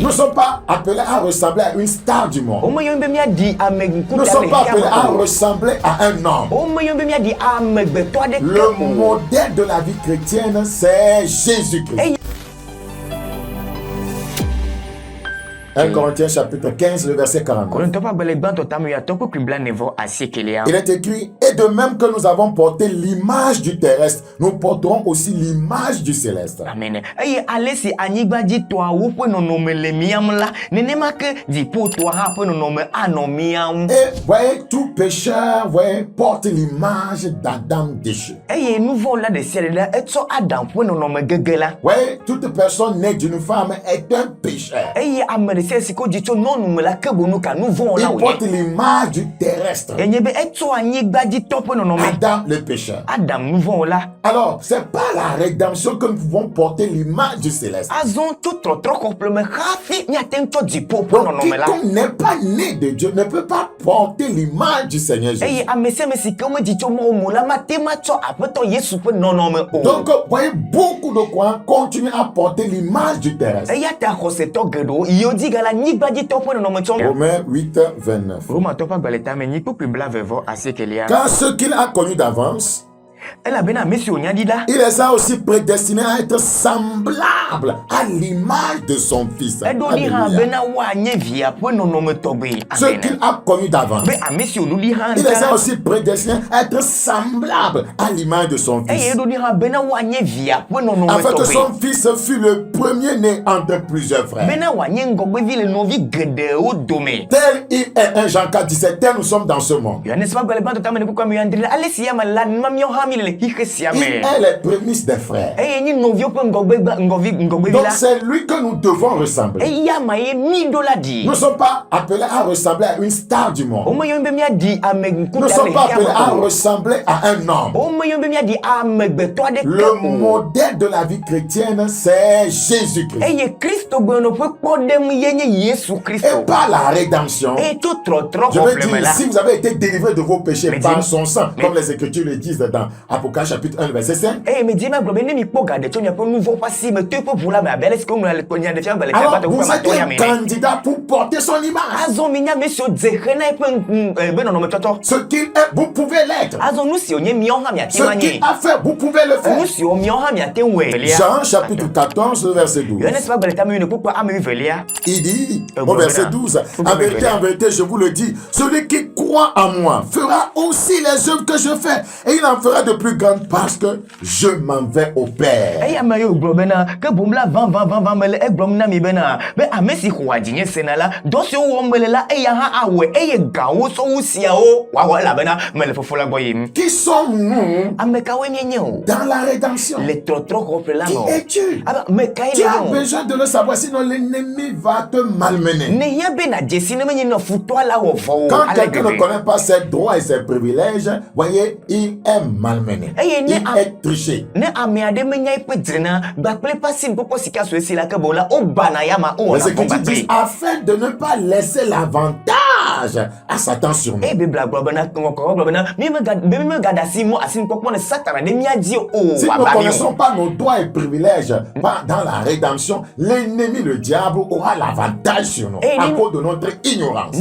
ne sommes pas appelés à ressembler à une star du monde. Nous Nous ne sommes pas appelés à ressembler à un homme. Le modèle de la vie chrétienne, c'est Jésus-Christ. 1 Corinthiens chapitre 15, le verset 49. Il est écrit, et de même que nous avons porté l'image du terrestre, nous porterons aussi l'image du céleste. Amen. Et voyez, tout pécheur, voyez, porte l'image d'Adam déchu. Voyez, toute personne née d'une femme est un pécheur. Il porte l'image du terrestre. Adam le pécheur. Alors, c'est pas la rédemption que nous pouvons porter l'image du céleste. Donc, quiconque n'est pas né de Dieu ne peut pas porter l'image du Seigneur Jésus. Donc, voyez, beaucoup de croyants continuent à porter l'image du terrestre. Romains 8, 29. Car ce qu'il a connu d'avance, il les a aussi prédestinés à être semblables à l'image de son Fils. Alléluia. Ce qu'il a connu d'avance, il les a aussi prédestinés à être semblables à l'image de son Fils. Afin que son Fils fût le premier-né entre plusieurs frères. Tel il est 1 Jean 4, 17, tel nous sommes dans ce monde. Il est les prémices des frères. Donc c'est lui que nous devons ressembler. Nous ne sommes pas appelés à ressembler à une star du monde. Nous ne sommes pas appelés à ressembler à un homme. Le modèle de la vie chrétienne, c'est Jésus-Christ. Et par la rédemption, je veux dire, si vous avez été délivré de vos péchés par son sang, comme les Écritures le disent dans Apocalypse chapitre 1, verset 5. Alors, vous êtes un candidat pour porter son image. Ce qu'il est, vous pouvez l'être. Ce qu'il a fait, vous pouvez le faire. Jean chapitre 14, verset 12. Il dit, au verset 12, en vérité, je vous le dis, celui qui croit en moi fera aussi les œuvres que je fais, et il en fera de plus grandes parce que je m'en vais au Père. Qui sommes-nous dans la rédemption? Qui es-tu? Tu as besoin de le savoir, sinon l'ennemi va te malmener. Quand quelqu'un ne connaît pas ses droits et ses privilèges, voyez, il est malmené. Il est triché. Mais ce que tu dis, afin de ne pas laisser l'avantage à Satan sur nous. Si nous ne connaissons pas nos droits et privilèges dans la rédemption, l'ennemi, le diable, aura l'avantage sur nous à cause de notre ignorance.